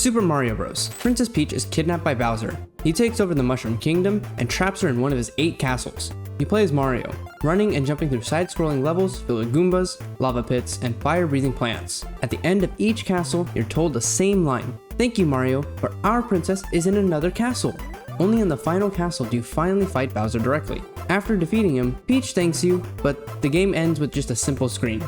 Super Mario Bros. Princess Peach is kidnapped by Bowser. He takes over the Mushroom Kingdom and traps her in one of his 8 castles. You play as Mario, running and jumping through side-scrolling levels filled with Goombas, lava pits, and fire-breathing plants. At the end of each castle, you're told the same line, "Thank you, Mario, but our princess is in another castle." Only in the final castle do you finally fight Bowser directly. After defeating him, Peach thanks you, but the game ends with just a simple screen.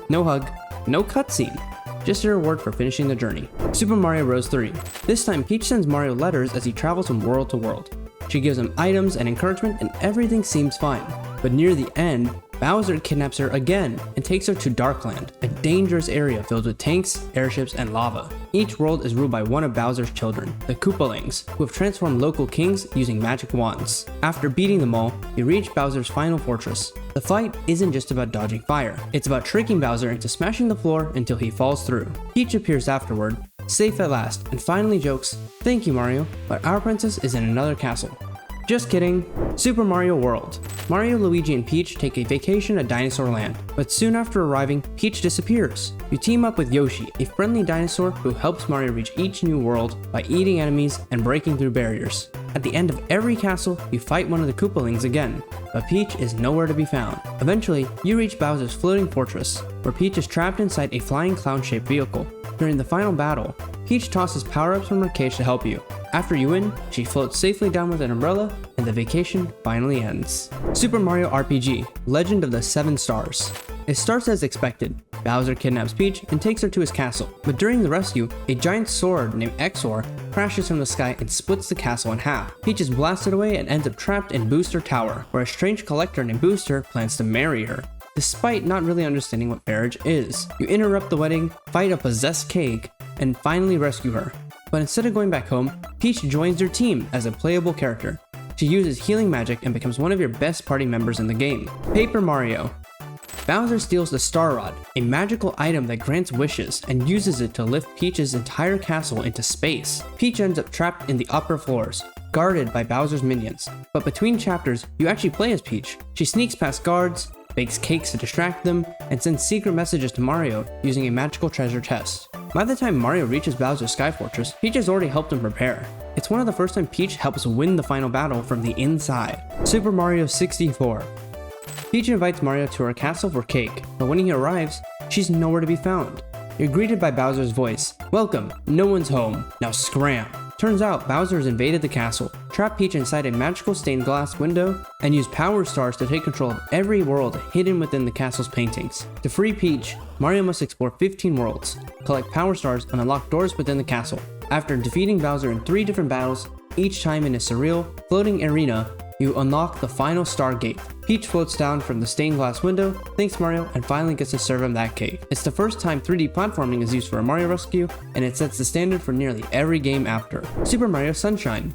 No hug, no cutscene, just a reward for finishing the journey. Super Mario Bros. 3. This time Peach sends Mario letters as he travels from world to world. She gives him items and encouragement and everything seems fine. But near the end, Bowser kidnaps her again and takes her to Darkland, a dangerous area filled with tanks, airships, and lava. Each world is ruled by one of Bowser's children, the Koopalings, who have transformed local kings using magic wands. After beating them all, you reach Bowser's final fortress. The fight isn't just about dodging fire, it's about tricking Bowser into smashing the floor until he falls through. Peach appears afterward, safe at last, and finally jokes, "Thank you, Mario, but our princess is in another castle." Just kidding. Super Mario World. Mario, Luigi, and Peach take a vacation at Dinosaur Land, but soon after arriving, Peach disappears. You team up with Yoshi, a friendly dinosaur who helps Mario reach each new world by eating enemies and breaking through barriers. At the end of every castle, you fight one of the Koopalings again, but Peach is nowhere to be found. Eventually, you reach Bowser's floating fortress, where Peach is trapped inside a flying clown-shaped vehicle. During the final battle, Peach tosses power-ups from her cage to help you. After you win, she floats safely down with an umbrella, and the vacation finally ends. Super Mario RPG: Legend of the 7 Stars. It starts as expected. Bowser kidnaps Peach and takes her to his castle, but during the rescue, a giant sword named Exor crashes from the sky and splits the castle in half. Peach is blasted away and ends up trapped in Booster Tower, where a strange collector named Booster plans to marry her. Despite not really understanding what marriage is, you interrupt the wedding, fight a possessed cake, and finally rescue her. But instead of going back home, Peach joins your team as a playable character. She uses healing magic and becomes one of your best party members in the game. Paper Mario. Bowser steals the Star Rod, a magical item that grants wishes, and uses it to lift Peach's entire castle into space. Peach ends up trapped in the upper floors, guarded by Bowser's minions. But between chapters, you actually play as Peach. She sneaks past guards, bakes cakes to distract them, and sends secret messages to Mario using a magical treasure chest. By the time Mario reaches Bowser's Sky Fortress, Peach has already helped him prepare. It's one of the first time Peach helps win the final battle from the inside. Super Mario 64. Peach invites Mario to her castle for cake, but when he arrives, she's nowhere to be found. You're greeted by Bowser's voice, "Welcome, no one's home, now scram." Turns out Bowser has invaded the castle, trapped Peach inside a magical stained glass window, and used power stars to take control of every world hidden within the castle's paintings. To free Peach, Mario must explore 15 worlds, collect power stars, and unlock doors within the castle. After defeating Bowser in 3 different battles, each time in a surreal, floating arena, you unlock the final Star Gate. Peach floats down from the stained glass window, thanks Mario, and finally gets to serve him that cake. It's the first time 3D platforming is used for a Mario rescue, and it sets the standard for nearly every game after. Super Mario Sunshine.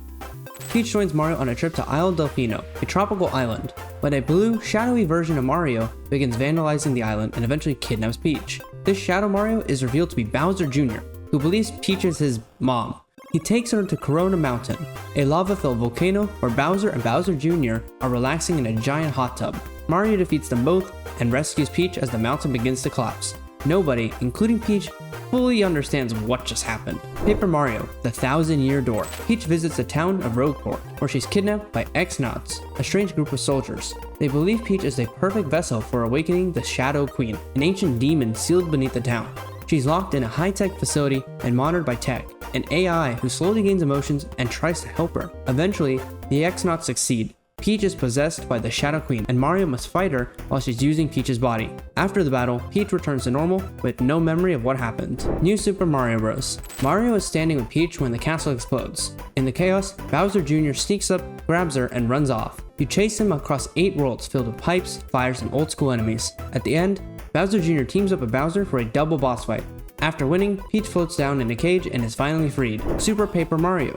Peach joins Mario on a trip to Isle Delfino, a tropical island, but a blue, shadowy version of Mario begins vandalizing the island and eventually kidnaps Peach. This Shadow Mario is revealed to be Bowser Jr., who believes Peach is his mom. He takes her to Corona Mountain, a lava-filled volcano where Bowser and Bowser Jr. are relaxing in a giant hot tub. Mario defeats them both and rescues Peach as the mountain begins to collapse. Nobody, including Peach, fully understands what just happened. Paper Mario: The 1,000-Year Door. Peach visits the town of Rogueport, where she's kidnapped by X-Nauts, a strange group of soldiers. They believe Peach is the perfect vessel for awakening the Shadow Queen, an ancient demon sealed beneath the town. She's locked in a high-tech facility and monitored by Tech, an AI who slowly gains emotions and tries to help her. Eventually, the X-Nauts succeed. Peach is possessed by the Shadow Queen, and Mario must fight her while she's using Peach's body. After the battle, Peach returns to normal with no memory of what happened. New Super Mario Bros. Mario is standing with Peach when the castle explodes. In the chaos, Bowser Jr. sneaks up, grabs her, and runs off. You chase him across 8 worlds filled with pipes, fires, and old-school enemies. At the end, Bowser Jr. teams up with Bowser for a double boss fight. After winning, Peach floats down in a cage and is finally freed. Super Paper Mario.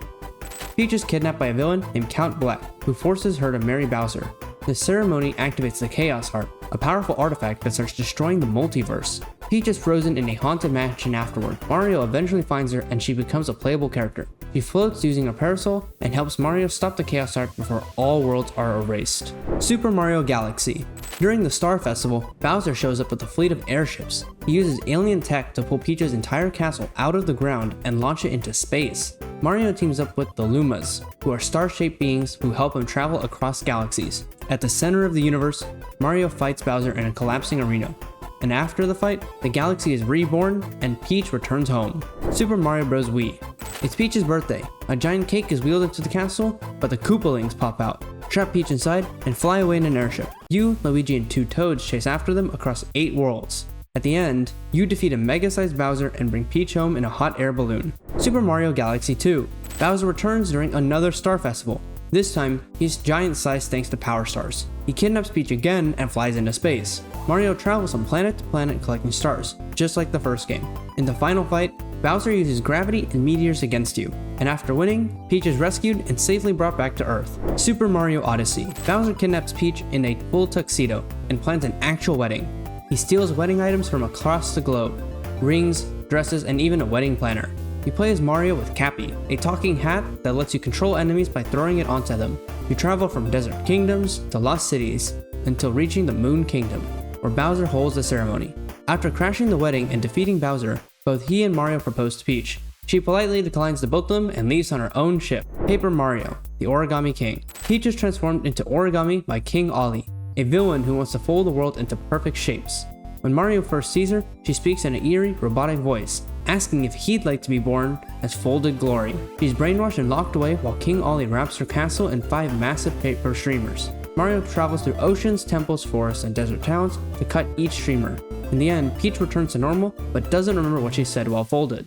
Peach is kidnapped by a villain named Count Black, who forces her to marry Bowser. The ceremony activates the Chaos Heart, a powerful artifact that starts destroying the multiverse. Peach is frozen in a haunted mansion afterward. Mario eventually finds her and she becomes a playable character. She floats using a parasol and helps Mario stop the Chaos Heart before all worlds are erased. Super Mario Galaxy. During the Star Festival, Bowser shows up with a fleet of airships. He uses alien tech to pull Peach's entire castle out of the ground and launch it into space. Mario teams up with the Lumas, who are star-shaped beings who help him travel across galaxies. At the center of the universe, Mario fights Bowser in a collapsing arena. And after the fight, the galaxy is reborn and Peach returns home. Super Mario Bros. Wii. It's Peach's birthday. A giant cake is wheeled into the castle, but the Koopalings pop out, trap Peach inside, and fly away in an airship. You, Luigi, and 2 Toads chase after them across 8 worlds. At the end, you defeat a mega-sized Bowser and bring Peach home in a hot air balloon. Super Mario Galaxy 2. Bowser returns during another Star Festival. This time, he's giant sized thanks to Power Stars. He kidnaps Peach again and flies into space. Mario travels from planet to planet collecting stars, just like the first game. In the final fight, Bowser uses gravity and meteors against you, and after winning, Peach is rescued and safely brought back to Earth. Super Mario Odyssey. Bowser kidnaps Peach in a full tuxedo and plans an actual wedding. He steals wedding items from across the globe, rings, dresses, and even a wedding planner. You play as Mario with Cappy, a talking hat that lets you control enemies by throwing it onto them. You travel from desert kingdoms to lost cities until reaching the Moon Kingdom, where Bowser holds the ceremony. After crashing the wedding and defeating Bowser, both he and Mario propose to Peach. She politely declines to both of them and leaves on her own ship. Paper Mario, the Origami King. Peach is transformed into origami by King Ollie, a villain who wants to fold the world into perfect shapes. When Mario first sees her, she speaks in an eerie, robotic voice, asking if he'd like to be born as Folded Glory. She's brainwashed and locked away while King Ollie wraps her castle in 5 massive paper streamers. Mario travels through oceans, temples, forests, and desert towns to cut each streamer. In the end, Peach returns to normal, but doesn't remember what she said while folded.